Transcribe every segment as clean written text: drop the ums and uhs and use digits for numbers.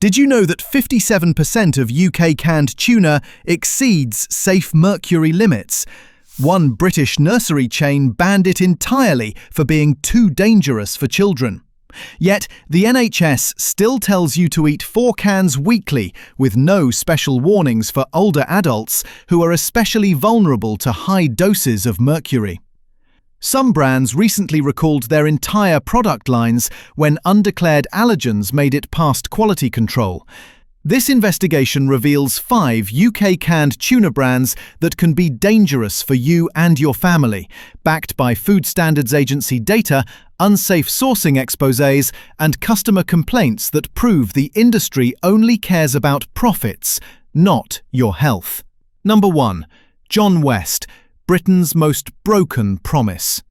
Did you know that 57% of UK canned tuna exceeds safe mercury limits? One British nursery chain banned it entirely for being too dangerous for children. Yet, the NHS still tells you to eat 4 cans weekly, with no special warnings for older adults who are especially vulnerable to high doses of mercury. Some brands recently recalled their entire product lines when undeclared allergens made it past quality control. This investigation reveals 5 UK canned tuna brands that can be dangerous for you and your family, backed by Food Standards Agency data, unsafe sourcing exposés, and customer complaints that prove the industry only cares about profits, not your health. Number 1. John West, Britain's most broken promise.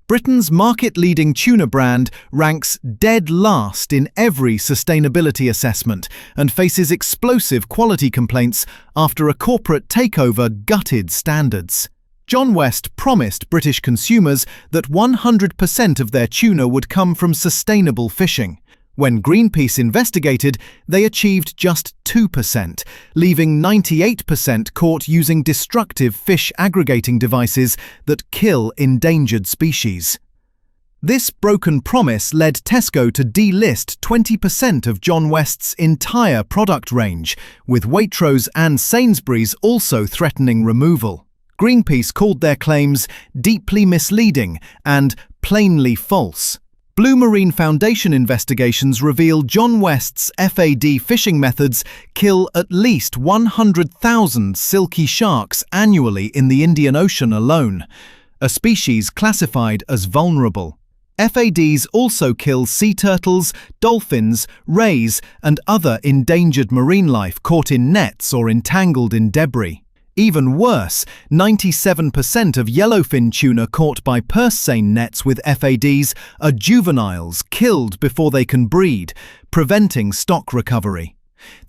Britain's market-leading tuna brand ranks dead last in every sustainability assessment and faces explosive quality complaints after a corporate takeover gutted standards. John West promised British consumers that 100% of their tuna would come from sustainable fishing. When Greenpeace investigated, they achieved just 2%, leaving 98% caught using destructive fish aggregating devices that kill endangered species. This broken promise led Tesco to delist 20% of John West's entire product range, with Waitrose and Sainsbury's also threatening removal. Greenpeace called their claims deeply misleading and plainly false. Blue Marine Foundation investigations reveal John West's FAD fishing methods kill at least 100,000 silky sharks annually in the Indian Ocean alone, a species classified as vulnerable. FADs also kill sea turtles, dolphins, rays, and other endangered marine life caught in nets or entangled in debris. Even worse, 97% of yellowfin tuna caught by purse seine nets with FADs are juveniles killed before they can breed, preventing stock recovery.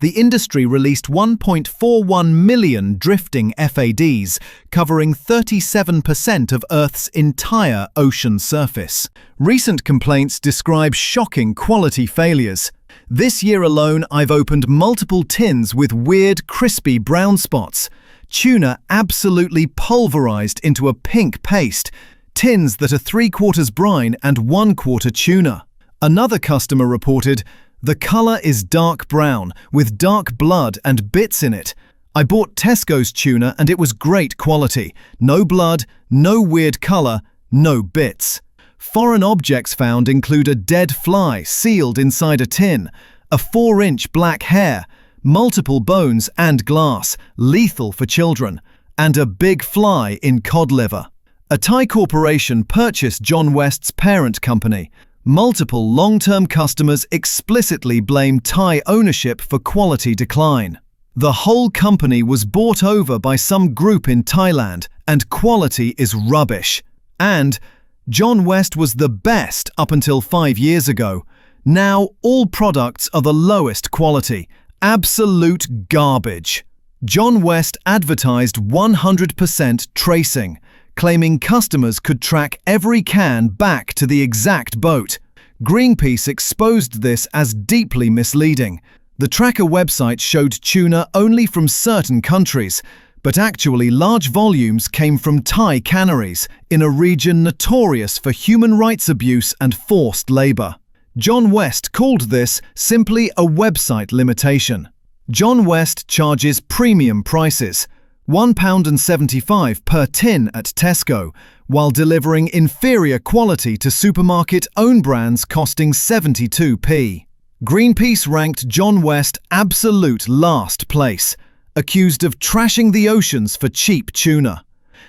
The industry released 1.41 million drifting FADs, covering 37% of Earth's entire ocean surface. Recent complaints describe shocking quality failures. This year alone, I've opened multiple tins with weird, crispy brown spots. Tuna absolutely pulverized into a pink paste, tins that are 3/4 brine and 1/4 tuna. Another customer reported, "The color is dark brown, with dark blood and bits in it. I bought Tesco's tuna and it was great quality. No blood, no weird color, no bits." Foreign objects found include a dead fly sealed inside a tin, a 4-inch black hair, multiple bones and glass, lethal for children, and a big fly in cod liver. A Thai corporation purchased John West's parent company. Multiple long-term customers explicitly blame Thai ownership for quality decline. The whole company was bought over by some group in Thailand, and quality is rubbish. And John West was the best up until 5 years ago. Now all products are the lowest quality. Absolute garbage. John West advertised 100% tracing, claiming customers could track every can back to the exact boat. Greenpeace exposed this as deeply misleading. The tracker website showed tuna only from certain countries, but actually large volumes came from Thai canneries, in a region notorious for human rights abuse and forced labor. John West called this simply a website limitation. John West charges premium prices, £1.75 per tin at Tesco, while delivering inferior quality to supermarket own brands costing 72p. Greenpeace ranked John West absolute last place, accused of trashing the oceans for cheap tuna.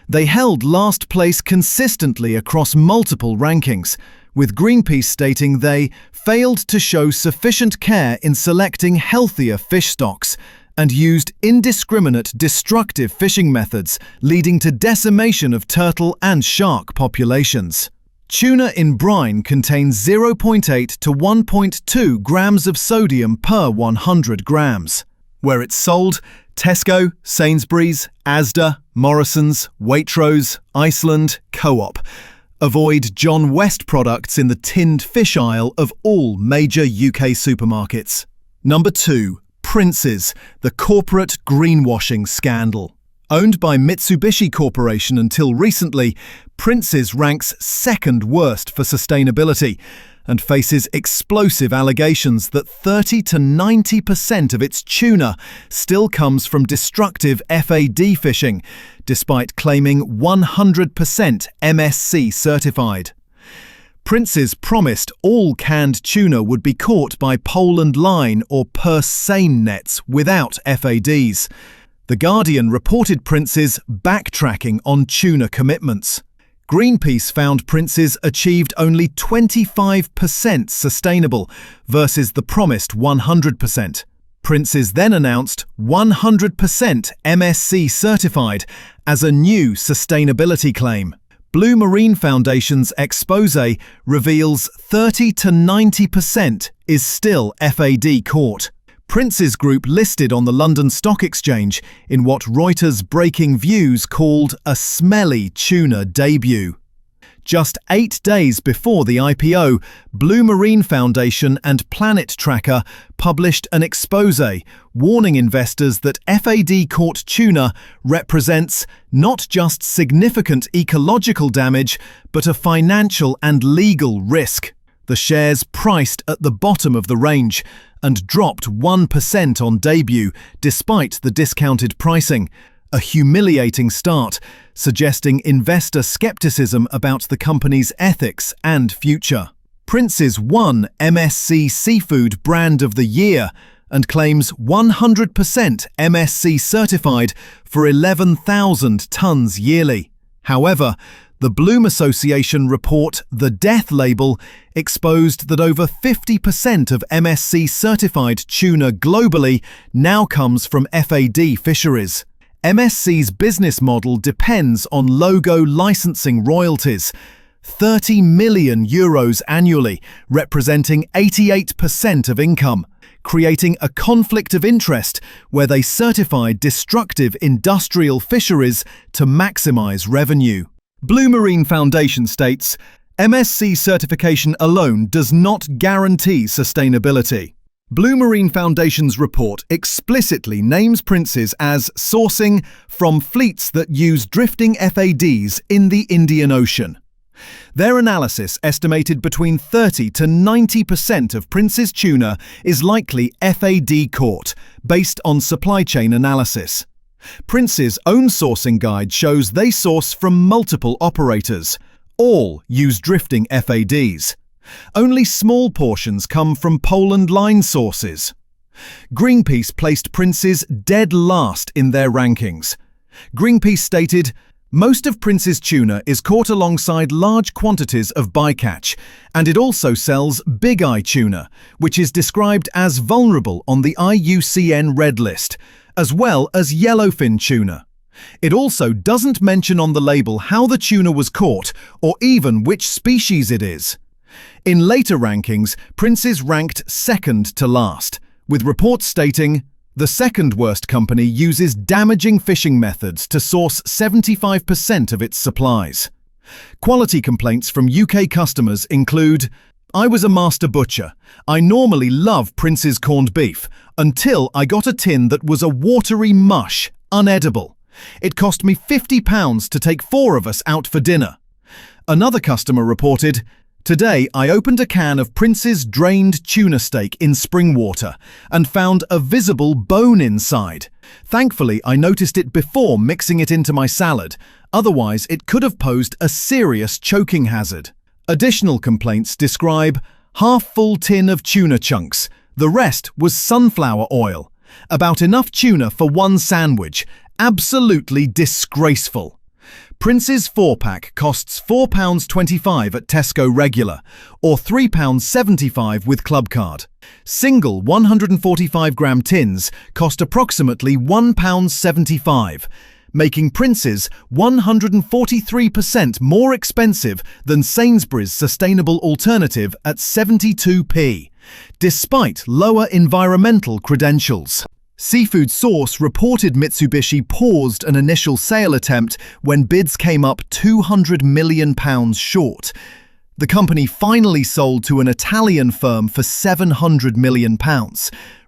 They held last place consistently across multiple rankings, with Greenpeace stating they failed to show sufficient care in selecting healthier fish stocks and used indiscriminate destructive fishing methods, leading to decimation of turtle and shark populations. Tuna in brine contains 0.8 to 1.2 grams of sodium per 100 grams. Where it's sold, Tesco, Sainsbury's, Asda, Morrison's, Waitrose, Iceland, Co-op. Avoid John West products in the tinned fish aisle of all major UK supermarkets. Number 2. Princes, the corporate greenwashing scandal. Owned by Mitsubishi Corporation until recently, Princes ranks second worst for sustainability and faces explosive allegations that 30 to 90% of its tuna still comes from destructive FAD fishing, despite claiming 100% MSC certified. Princes promised all canned tuna would be caught by pole and line or purse seine nets without FADs. The Guardian reported Princes backtracking on tuna commitments. Greenpeace found Princes achieved only 25% sustainable versus the promised 100%. Princes then announced 100% MSC certified as a new sustainability claim. Blue Marine Foundation's expose reveals 30 to 90% is still FAD caught. Princes Group listed on the London Stock Exchange in what Reuters Breaking Views called a smelly tuna debut. Just 8 days before the IPO, Blue Marine Foundation and Planet Tracker published an expose warning investors that FAD-caught tuna represents not just significant ecological damage, but a financial and legal risk. The shares priced at the bottom of the range and dropped 1% on debut despite the discounted pricing, a humiliating start, suggesting investor skepticism about the company's ethics and future. Princes won MSC Seafood Brand of the Year and claims 100% MSC certified for 11,000 tonnes yearly. However, the Bloom Association report The Death Label exposed that over 50% of MSC certified tuna globally now comes from FAD fisheries. MSC's business model depends on logo licensing royalties, €30 million annually, representing 88% of income, creating a conflict of interest where they certify destructive industrial fisheries to maximize revenue. Blue Marine Foundation states, MSC certification alone does not guarantee sustainability. Blue Marine Foundation's report explicitly names Princes as sourcing from fleets that use drifting FADs in the Indian Ocean. Their analysis estimated between 30 to 90% of Princes tuna is likely FAD caught, based on supply chain analysis. Princes' own sourcing guide shows they source from multiple operators. All use drifting FADs. Only small portions come from pole and line sources. Greenpeace placed Princes dead last in their rankings. Greenpeace stated, most of Princes tuna is caught alongside large quantities of bycatch, and it also sells big eye tuna, which is described as vulnerable on the IUCN Red List, as well as yellowfin tuna. It also doesn't mention on the label how the tuna was caught or even which species it is. In later rankings, Princes ranked second to last, with reports stating, the second worst company uses damaging fishing methods to source 75% of its supplies. Quality complaints from UK customers include, I was a master butcher. I normally love Princes corned beef, until I got a tin that was a watery mush, unedible. It cost me £50 to take 4 of us out for dinner. Another customer reported, today I opened a can of Princes drained tuna steak in spring water and found a visible bone inside. Thankfully, I noticed it before mixing it into my salad, otherwise it could have posed a serious choking hazard. Additional complaints describe half-full tin of tuna chunks. The rest was sunflower oil. About enough tuna for one sandwich. Absolutely disgraceful. Princes 4-pack costs £4.25 at Tesco regular, or £3.75 with Clubcard. Single 145-gram tins cost approximately £1.75, making Princes 143% more expensive than Sainsbury's sustainable alternative at 72p, despite lower environmental credentials. Seafood Source reported Mitsubishi paused an initial sale attempt when bids came up £200 million short. The company finally sold to an Italian firm for £700 million,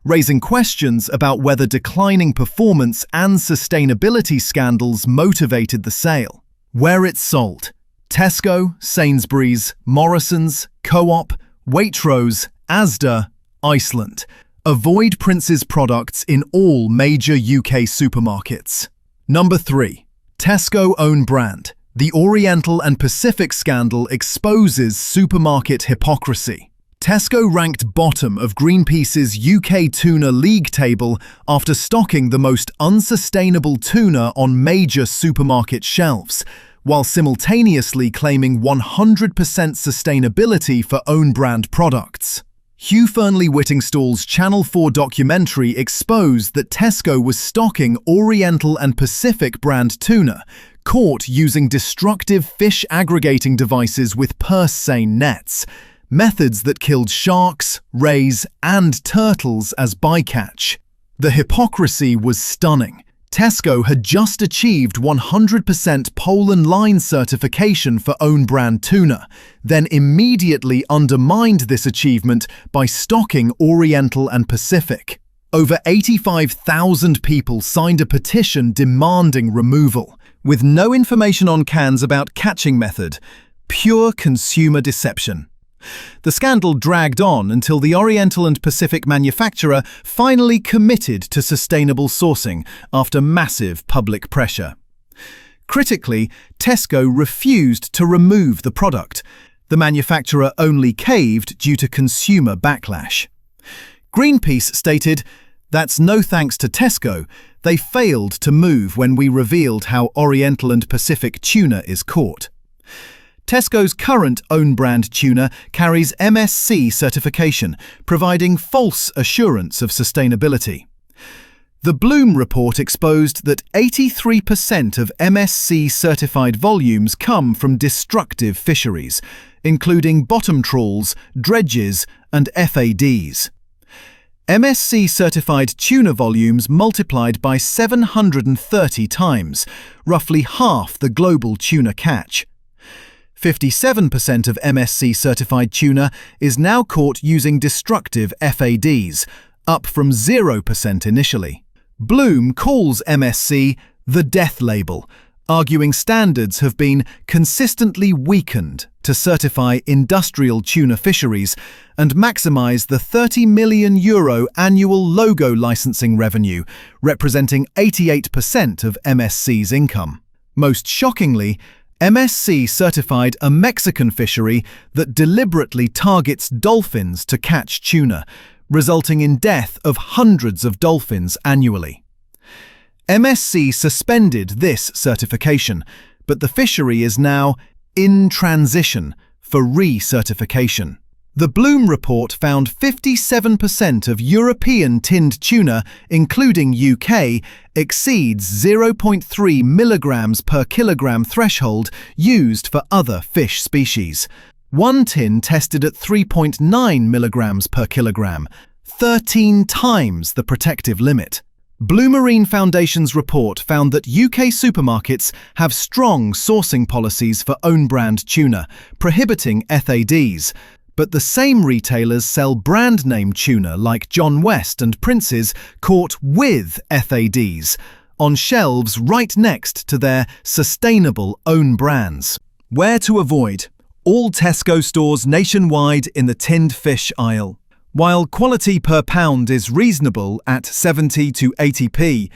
raising questions about whether declining performance and sustainability scandals motivated the sale. Where it's sold: Tesco, Sainsbury's, Morrison's, Co-op, Waitrose, Asda, Iceland. Avoid Prince's products in all major UK supermarkets. Number 3. Tesco own brand. The Oriental and Pacific scandal exposes supermarket hypocrisy. Tesco ranked bottom of Greenpeace's UK tuna league table after stocking the most unsustainable tuna on major supermarket shelves, while simultaneously claiming 100% sustainability for own-brand products. Hugh Fearnley-Whittingstall's Channel 4 documentary exposed that Tesco was stocking Oriental and Pacific brand tuna, caught using destructive fish aggregating devices with purse-seine nets, methods that killed sharks, rays, and turtles as bycatch. The hypocrisy was stunning. Tesco had just achieved 100% pole and line certification for own-brand tuna, then immediately undermined this achievement by stocking Oriental and Pacific. Over 85,000 people signed a petition demanding removal, with no information on cans about catching method. Pure consumer deception. The scandal dragged on until the Oriental and Pacific manufacturer finally committed to sustainable sourcing after massive public pressure. Critically, Tesco refused to remove the product. The manufacturer only caved due to consumer backlash. Greenpeace stated, "That's no thanks to Tesco. They failed to move when we revealed how Oriental and Pacific tuna is caught." Tesco's current own-brand tuna carries MSC certification, providing false assurance of sustainability. The Bloom report exposed that 83% of MSC-certified volumes come from destructive fisheries, including bottom trawls, dredges, and FADs. MSC-certified tuna volumes multiplied by 730 times, roughly half the global tuna catch. 57% of MSC-certified tuna is now caught using destructive FADs, up from 0% initially. Bloom calls MSC the death label, arguing standards have been consistently weakened to certify industrial tuna fisheries and maximise the €30 million annual logo licensing revenue, representing 88% of MSC's income. Most shockingly, MSC certified a Mexican fishery that deliberately targets dolphins to catch tuna, resulting in death of hundreds of dolphins annually. MSC suspended this certification, but the fishery is now in transition for recertification. The Bloom report found 57% of European tinned tuna, including UK, exceeds 0.3 milligrams per kilogram threshold used for other fish species. One tin tested at 3.9 milligrams per kilogram, 13 times the protective limit. Blue Marine Foundation's report found that UK supermarkets have strong sourcing policies for own-brand tuna, prohibiting FADs. But the same retailers sell brand-name tuna like John West and Prince's caught with FADs on shelves right next to their sustainable own brands. Where to avoid: all Tesco stores nationwide in the tinned fish aisle. While quality per pound is reasonable at 70 to 80p,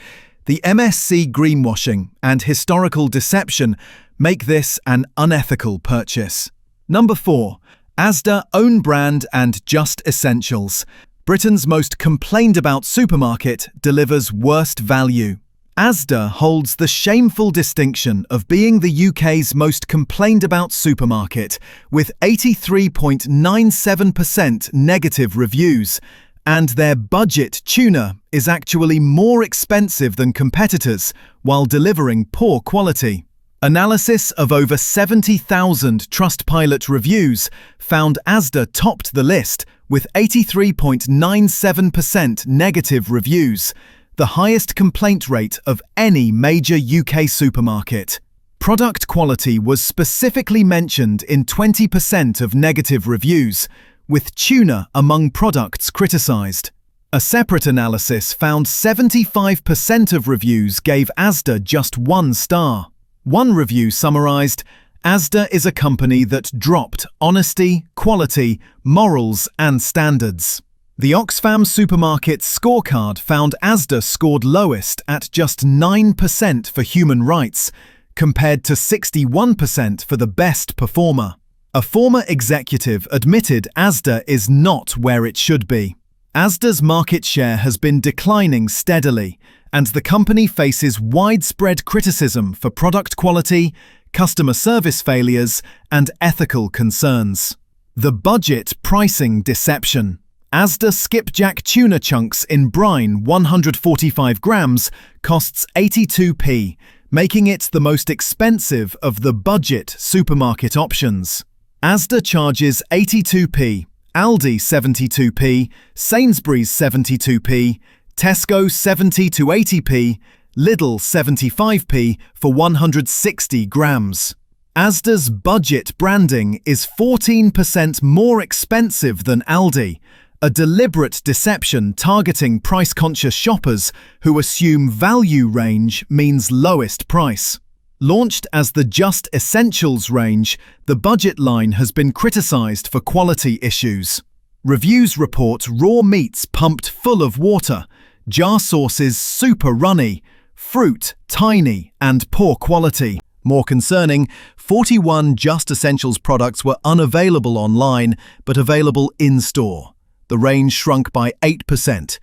the MSC greenwashing and historical deception make this an unethical purchase. Number 4. Asda own brand and just essentials. Britain's most complained about supermarket delivers worst value. Asda holds the shameful distinction of being the UK's most complained about supermarket, with 83.97% negative reviews, and their budget tuna is actually more expensive than competitors while delivering poor quality. Analysis of over 70,000 Trustpilot reviews found Asda topped the list with 83.97% negative reviews, the highest complaint rate of any major UK supermarket. Product quality was specifically mentioned in 20% of negative reviews, with tuna among products criticised. A separate analysis found 75% of reviews gave Asda just 1 star. One review summarized, "Asda is a company that dropped honesty, quality, morals and standards." The Oxfam Supermarkets scorecard found Asda scored lowest at just 9% for human rights, compared to 61% for the best performer. A former executive admitted Asda is not where it should be. Asda's market share has been declining steadily, and the company faces widespread criticism for product quality, customer service failures, and ethical concerns. The budget pricing deception. Asda skipjack tuna chunks in brine 145 grams costs 82p, making it the most expensive of the budget supermarket options. Asda charges 82p, Aldi 72p, Sainsbury's 72p, Tesco 70 to 80p, Lidl 75p for 160 grams. Asda's budget branding is 14% more expensive than Aldi, a deliberate deception targeting price-conscious shoppers who assume value range means lowest price. Launched as the Just Essentials range, the budget line has been criticized for quality issues. Reviews report raw meats pumped full of water, jar sauces super runny, fruit tiny and poor quality. More concerning, 41 Just Essentials products were unavailable online but available in-store. The range shrunk by 8%.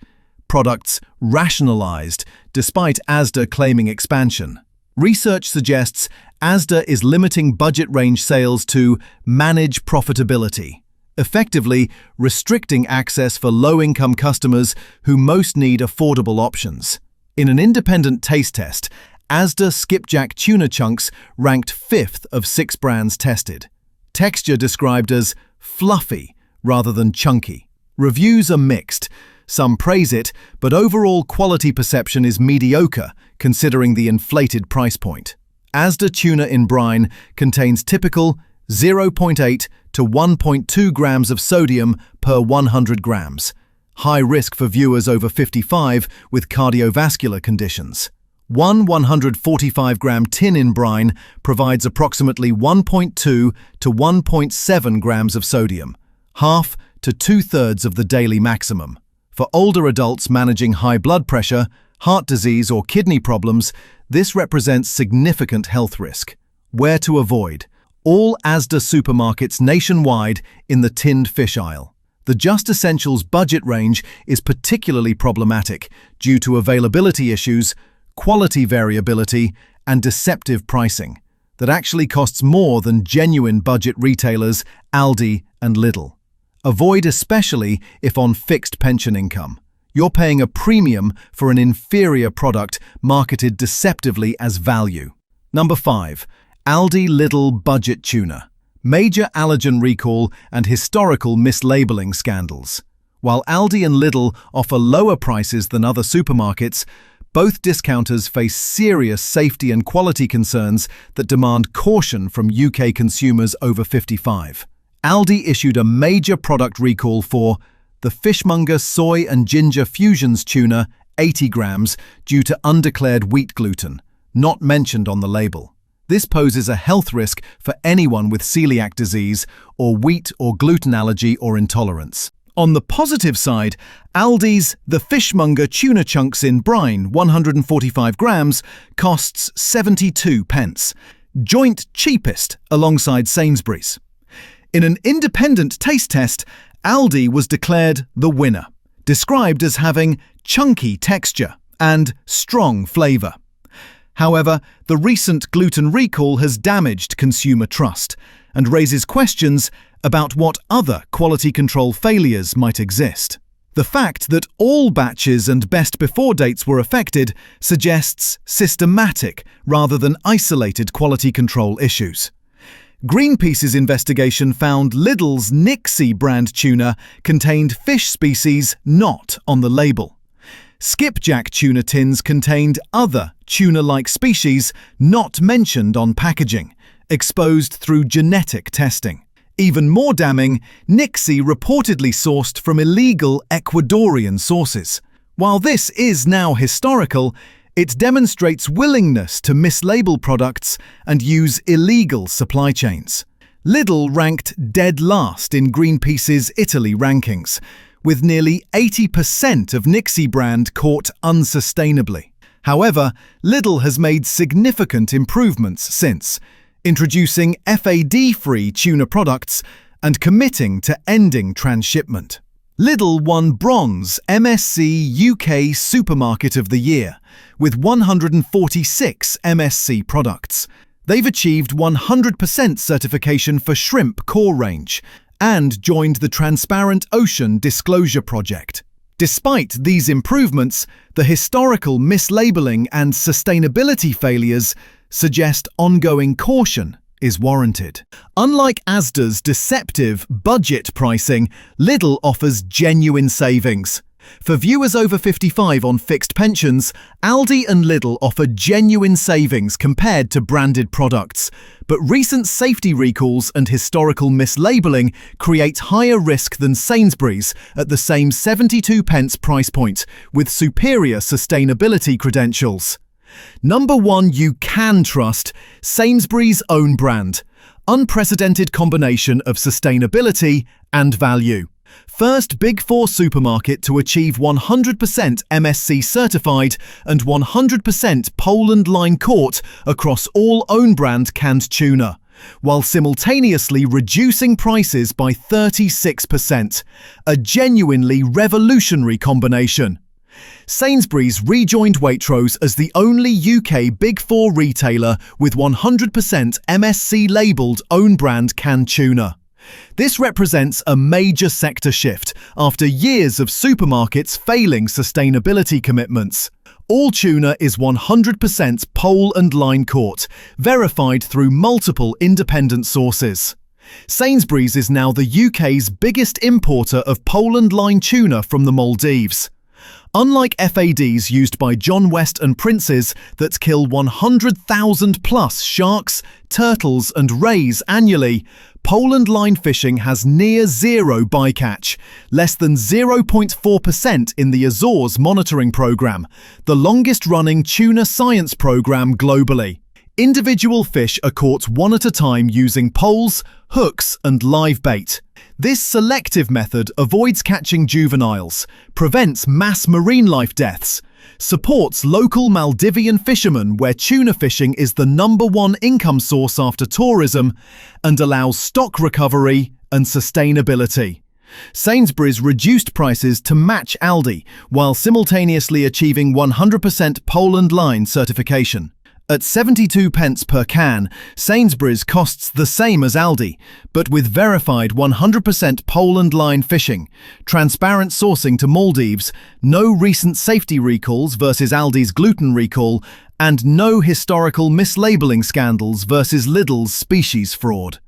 Products rationalized, despite Asda claiming expansion. Research suggests Asda is limiting budget range sales to manage profitability, effectively restricting access for low-income customers who most need affordable options. In an independent taste test, Asda skipjack tuna chunks ranked 5th of 6 brands tested. Texture described as fluffy rather than chunky. Reviews are mixed. Some praise it, but overall quality perception is mediocre, considering the inflated price point. Asda tuna in brine contains typical 0.8 to 1.2 grams of sodium per 100 grams. High risk for viewers over 55 with cardiovascular conditions. One 145-gram tin in brine provides approximately 1.2 to 1.7 grams of sodium, half to 2/3 of the daily maximum. For older adults managing high blood pressure, heart disease or kidney problems, this represents significant health risk. Where to avoid? All Asda supermarkets nationwide in the tinned fish aisle. The Just Essentials budget range is particularly problematic due to availability issues, quality variability, and deceptive pricing that actually costs more than genuine budget retailers Aldi and Lidl. Avoid especially if on fixed pension income. You're paying a premium for an inferior product marketed deceptively as value. Number 5. Aldi Lidl budget tuna. Major allergen recall and historical mislabeling scandals. While Aldi and Lidl offer lower prices than other supermarkets, both discounters face serious safety and quality concerns that demand caution from UK consumers over 55. Aldi issued a major product recall for the Fishmonger Soy and Ginger Fusions tuna, 80 grams, due to undeclared wheat gluten, not mentioned on the label. This poses a health risk for anyone with celiac disease or wheat or gluten allergy or intolerance. On the positive side, Aldi's The Fishmonger Tuna Chunks in Brine, 145 grams, costs 72 pence, joint cheapest alongside Sainsbury's. In an independent taste test, Aldi was declared the winner, described as having chunky texture and strong flavour. However, the recent gluten recall has damaged consumer trust and raises questions about what other quality control failures might exist. The fact that all batches and best before dates were affected suggests systematic rather than isolated quality control issues. Greenpeace's investigation found Lidl's Nixie brand tuna contained fish species not on the label. Skipjack tuna tins contained other tuna-like species not mentioned on packaging, exposed through genetic testing. Even more damning, Nixie reportedly sourced from illegal Ecuadorian sources. While this is now historical, it demonstrates willingness to mislabel products and use illegal supply chains. Lidl ranked dead last in Greenpeace's Italy rankings, with nearly 80% of Nixie brand caught unsustainably. However, Lidl has made significant improvements since, introducing FAD-free tuna products and committing to ending transshipment. Lidl won bronze MSC UK Supermarket of the Year, with 146 MSC products. They've achieved 100% certification for shrimp core range and joined the Transparent Ocean Disclosure Project. Despite these improvements, the historical mislabeling and sustainability failures suggest ongoing caution is warranted. Unlike Asda's deceptive budget pricing, Lidl offers genuine savings. For viewers over 55 on fixed pensions, Aldi and Lidl offer genuine savings compared to branded products. But recent safety recalls and historical mislabeling create higher risk than Sainsbury's at the same 72p price point, with superior sustainability credentials. Number 1 you can trust, Sainsbury's own brand. Unprecedented combination of sustainability and value. First Big Four supermarket to achieve 100% MSC certified and 100% Poland line caught across all own brand canned tuna, while simultaneously reducing prices by 36%. A genuinely revolutionary combination. Sainsbury's rejoined Waitrose as the only UK Big Four retailer with 100% MSC labelled own brand canned tuna. This represents a major sector shift after years of supermarkets failing sustainability commitments. All tuna is 100% pole and line caught, verified through multiple independent sources. Sainsbury's is now the UK's biggest importer of pole and line tuna from the Maldives. Unlike FADs used by John West and Princes that kill 100,000 plus sharks, turtles and rays annually, Poland line fishing has near zero bycatch, less than 0.4% in the Azores monitoring program, the longest-running tuna science program globally. Individual fish are caught one at a time using poles, hooks and live bait. This selective method avoids catching juveniles, prevents mass marine life deaths, supports local Maldivian fishermen where tuna fishing is the #1 income source after tourism, and allows stock recovery and sustainability. Sainsbury's reduced prices to match Aldi, while simultaneously achieving 100% Poland line certification. At 72p per can, Sainsbury's costs the same as Aldi, but with verified 100% Poland line fishing, transparent sourcing to Maldives, no recent safety recalls versus Aldi's gluten recall, and no historical mislabeling scandals versus Lidl's species fraud.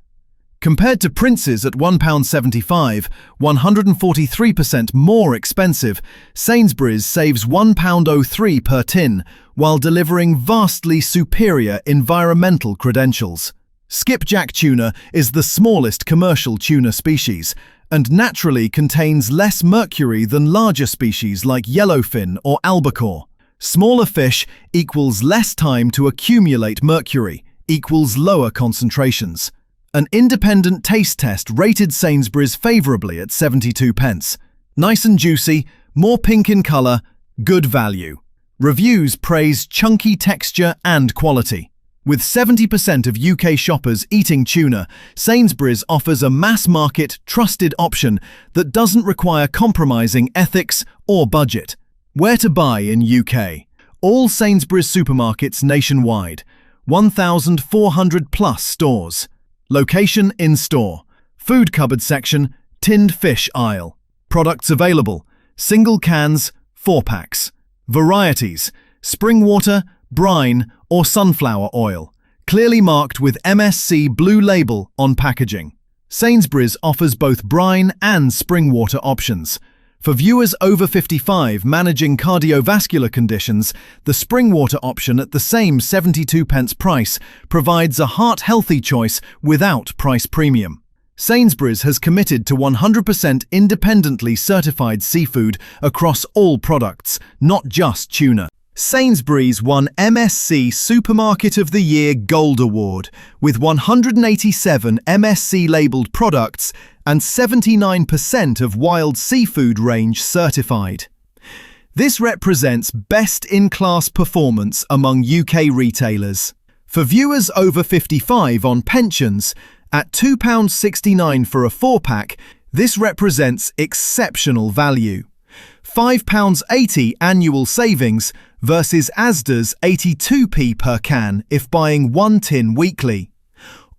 Compared to Prince's at £1.75, 143% more expensive, Sainsbury's saves £1.03 per tin, while delivering vastly superior environmental credentials. Skipjack tuna is the smallest commercial tuna species, and naturally contains less mercury than larger species like yellowfin or albacore. Smaller fish equals less time to accumulate mercury, equals lower concentrations. An independent taste test rated Sainsbury's favourably at 72p. Nice and juicy, more pink in colour, good value. Reviews praise chunky texture and quality. With 70% of UK shoppers eating tuna, Sainsbury's offers a mass-market, trusted option that doesn't require compromising ethics or budget. Where to buy in UK? All Sainsbury's supermarkets nationwide. 1,400 plus stores. Location in-store. Food cupboard section, tinned fish aisle. Products available. Single cans, 4-packs. Varieties. Spring water, brine or sunflower oil. Clearly marked with MSC blue label on packaging. Sainsbury's offers both brine and spring water options. For viewers over 55 managing cardiovascular conditions, the spring water option at the same 72p price provides a heart-healthy choice without price premium. Sainsbury's has committed to 100% independently certified seafood across all products, not just tuna. Sainsbury's won MSC Supermarket of the Year Gold Award with 187 MSC-labelled products and 79% of wild seafood range certified. This represents best-in-class performance among UK retailers. For viewers over 55 on pensions, at £2.69 for a 4-pack, this represents exceptional value. £5.80 annual savings versus Asda's 82p per can if buying 1 tin weekly,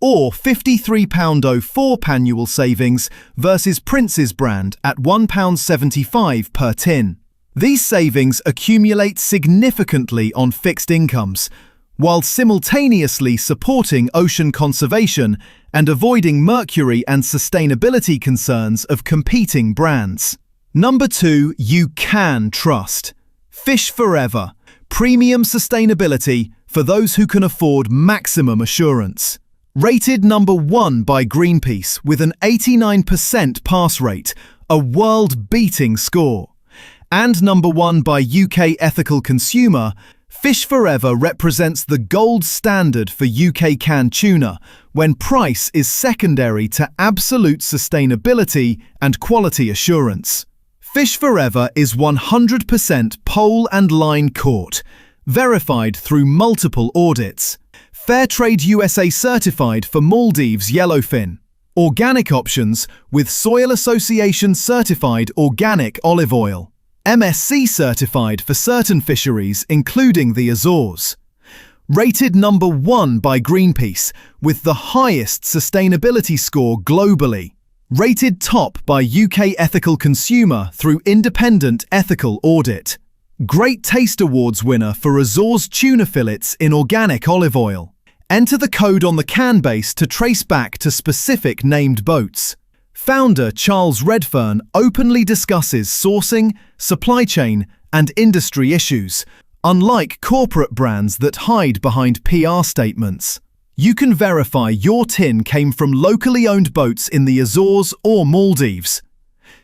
or £53.04 annual savings versus Prince's brand at £1.75 per tin. These savings accumulate significantly on fixed incomes, while simultaneously supporting ocean conservation and avoiding mercury and sustainability concerns of competing brands. Number 2, you can trust. Fish Forever. Premium sustainability for those who can afford maximum assurance. Rated number 1 by Greenpeace with an 89% pass rate, a world-beating score. And number 1 by UK Ethical Consumer, Fish Forever represents the gold standard for UK canned tuna when price is secondary to absolute sustainability and quality assurance. Fish Forever is 100% pole and line caught, verified through multiple audits. Fairtrade USA certified for Maldives yellowfin. Organic options with Soil Association certified organic olive oil. MSC certified for certain fisheries including the Azores. Rated number 1 by Greenpeace with the highest sustainability score globally. Rated top by UK Ethical Consumer through independent ethical audit. Great Taste Awards winner for Azores tuna fillets in organic olive oil. Enter the code on the can base to trace back to specific named boats. Founder Charles Redfern openly discusses sourcing, supply chain, and industry issues, unlike corporate brands that hide behind PR statements. You can verify your tin came from locally owned boats in the Azores or Maldives.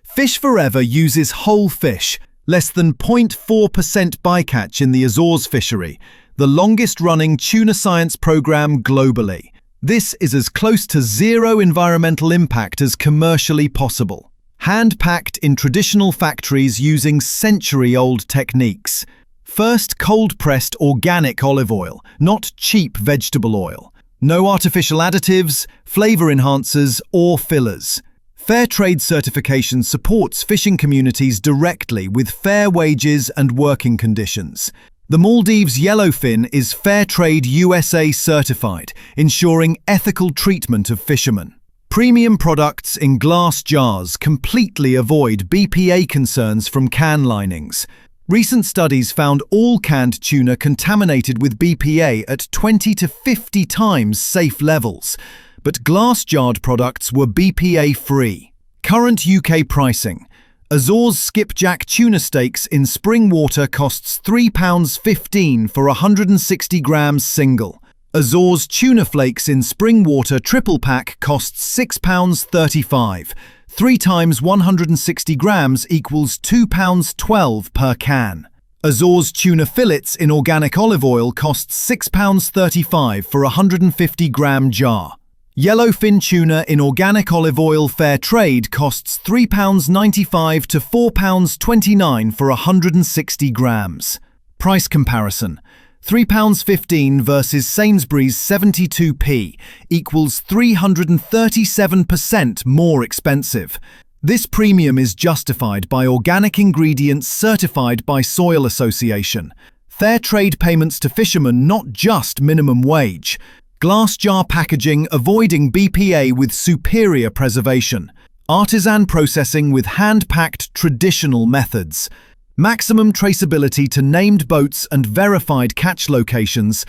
Fish Forever uses whole fish, less than 0.4% bycatch in the Azores fishery, the longest-running tuna science program globally. This is as close to zero environmental impact as commercially possible. Hand-packed in traditional factories using century-old techniques. First cold-pressed organic olive oil, not cheap vegetable oil. No artificial additives, flavor enhancers, or fillers. Fairtrade certification supports fishing communities directly with fair wages and working conditions. The Maldives yellowfin is Fairtrade USA certified, ensuring ethical treatment of fishermen. Premium products in glass jars completely avoid BPA concerns from can linings. Recent studies found all canned tuna contaminated with BPA at 20 to 50 times safe levels, but glass-jarred products were BPA-free. Current UK pricing. Azores skipjack tuna steaks in spring water costs £3.15 for 160 grams single. Azores tuna flakes in spring water triple pack costs £6.35. 3 times 160 grams equals £2.12 per can. Azores tuna fillets in organic olive oil costs £6.35 for a 150-gram jar. Yellowfin tuna in organic olive oil fair trade costs £3.95 to £4.29 for 160 grams. Price comparison. £3.15 versus Sainsbury's 72p equals 337% more expensive. This premium is justified by organic ingredients certified by Soil Association. Fair trade payments to fishermen, not just minimum wage. Glass jar packaging avoiding BPA with superior preservation. Artisan processing with hand-packed traditional methods. Maximum traceability to named boats and verified catch locations,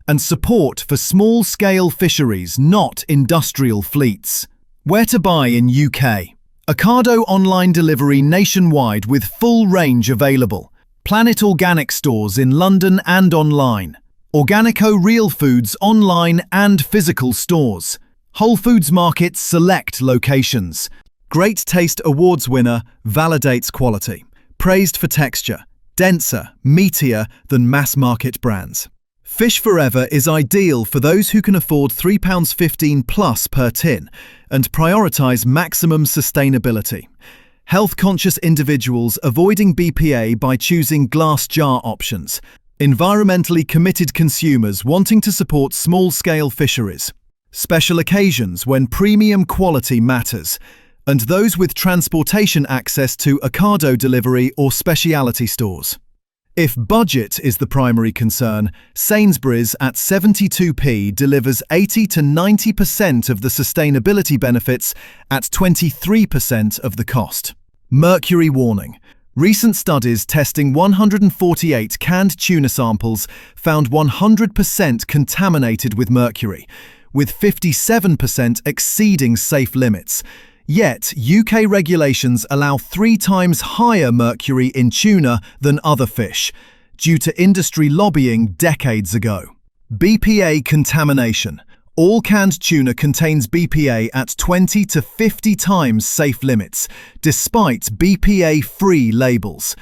and support for small-scale fisheries, not industrial fleets. Where to buy in UK? Ocado online delivery nationwide with full range available. Planet Organic stores in London and online. Organico Real Foods online and physical stores. Whole Foods Market's select locations. Great Taste Awards winner validates quality. Praised for texture, denser, meatier than mass-market brands. Fish Forever is ideal for those who can afford £3.15 plus per tin and prioritise maximum sustainability. Health-conscious individuals avoiding BPA by choosing glass jar options. Environmentally committed consumers wanting to support small-scale fisheries. Special occasions when premium quality matters. And those with transportation access to Ocado delivery or specialty stores. If budget is the primary concern, Sainsbury's at 72p delivers 80 to 90% of the sustainability benefits at 23% of the cost. Mercury warning. Recent studies testing 148 canned tuna samples found 100% contaminated with mercury, with 57% exceeding safe limits. Yet, UK regulations allow 3 times higher mercury in tuna than other fish, due to industry lobbying decades ago. BPA contamination. All canned tuna contains BPA at 20 to 50 times safe limits, despite BPA-free labels.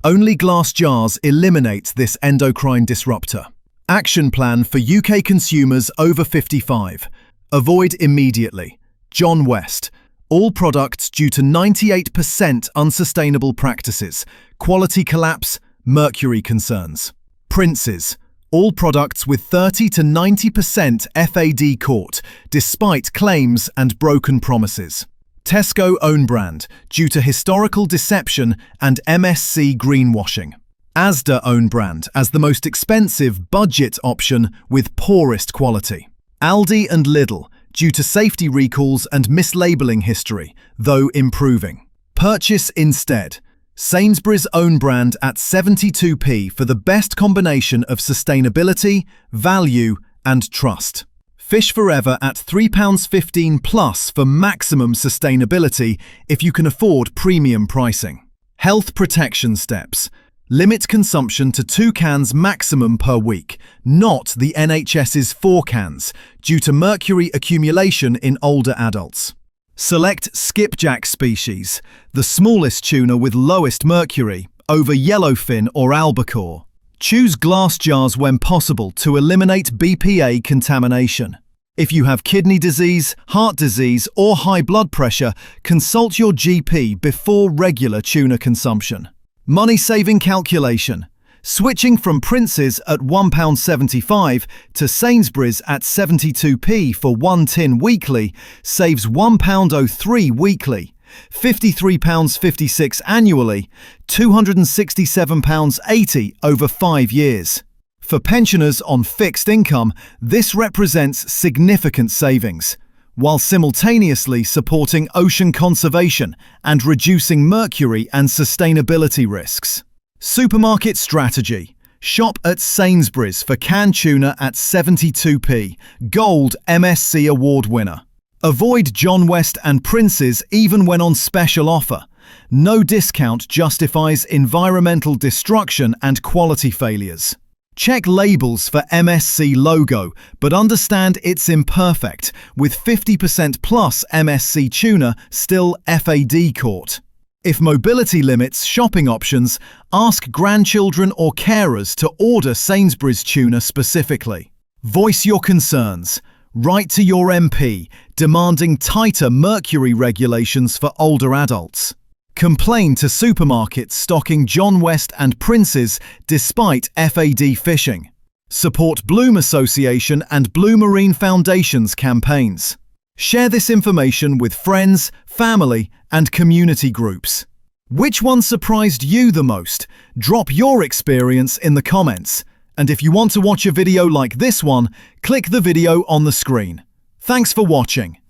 Only glass jars eliminate this endocrine disruptor. Action plan for UK consumers over 55. Avoid immediately. John West. All products due to 98% unsustainable practices, quality collapse, mercury concerns. Princes. All products with 30 to 90% FAD caught, despite claims and broken promises. Tesco own brand, due to historical deception and MSC greenwashing. Asda own brand as the most expensive budget option with poorest quality. Aldi and Lidl, due to safety recalls and mislabeling history, though improving. Purchase instead. Sainsbury's own brand at 72p for the best combination of sustainability, value and trust. Fish Forever at £3.15 plus for maximum sustainability if you can afford premium pricing. Health protection steps. Limit consumption to 2 cans maximum per week, not the NHS's 4 cans, due to mercury accumulation in older adults. Select skipjack species, the smallest tuna with lowest mercury, over yellowfin or albacore. Choose glass jars when possible to eliminate BPA contamination. If you have kidney disease, heart disease or high blood pressure, consult your GP before regular tuna consumption. Money-saving calculation. Switching from Princes at £1.75 to Sainsbury's at 72p for 1 tin weekly saves £1.03 weekly, £53.56 annually, £267.80 over 5 years. For pensioners on fixed income, this represents significant savings, while simultaneously supporting ocean conservation and reducing mercury and sustainability risks. Supermarket strategy. Shop at Sainsbury's for canned tuna at 72p, Gold MSC Award winner. Avoid John West and Princes even when on special offer. No discount justifies environmental destruction and quality failures. Check labels for MSC logo, but understand it's imperfect, with 50% plus MSC tuna still FAD caught. If mobility limits shopping options, ask grandchildren or carers to order Sainsbury's tuna specifically. Voice your concerns. Write to your MP, demanding tighter mercury regulations for older adults. Complain to supermarkets stocking John West and Princes despite FAD fishing. Support Bloom Association and Blue Marine Foundation's campaigns. Share this information with friends, family, and community groups. Which one surprised you the most? Drop your experience in the comments. And if you want to watch a video like this one, click the video on the screen. Thanks for watching.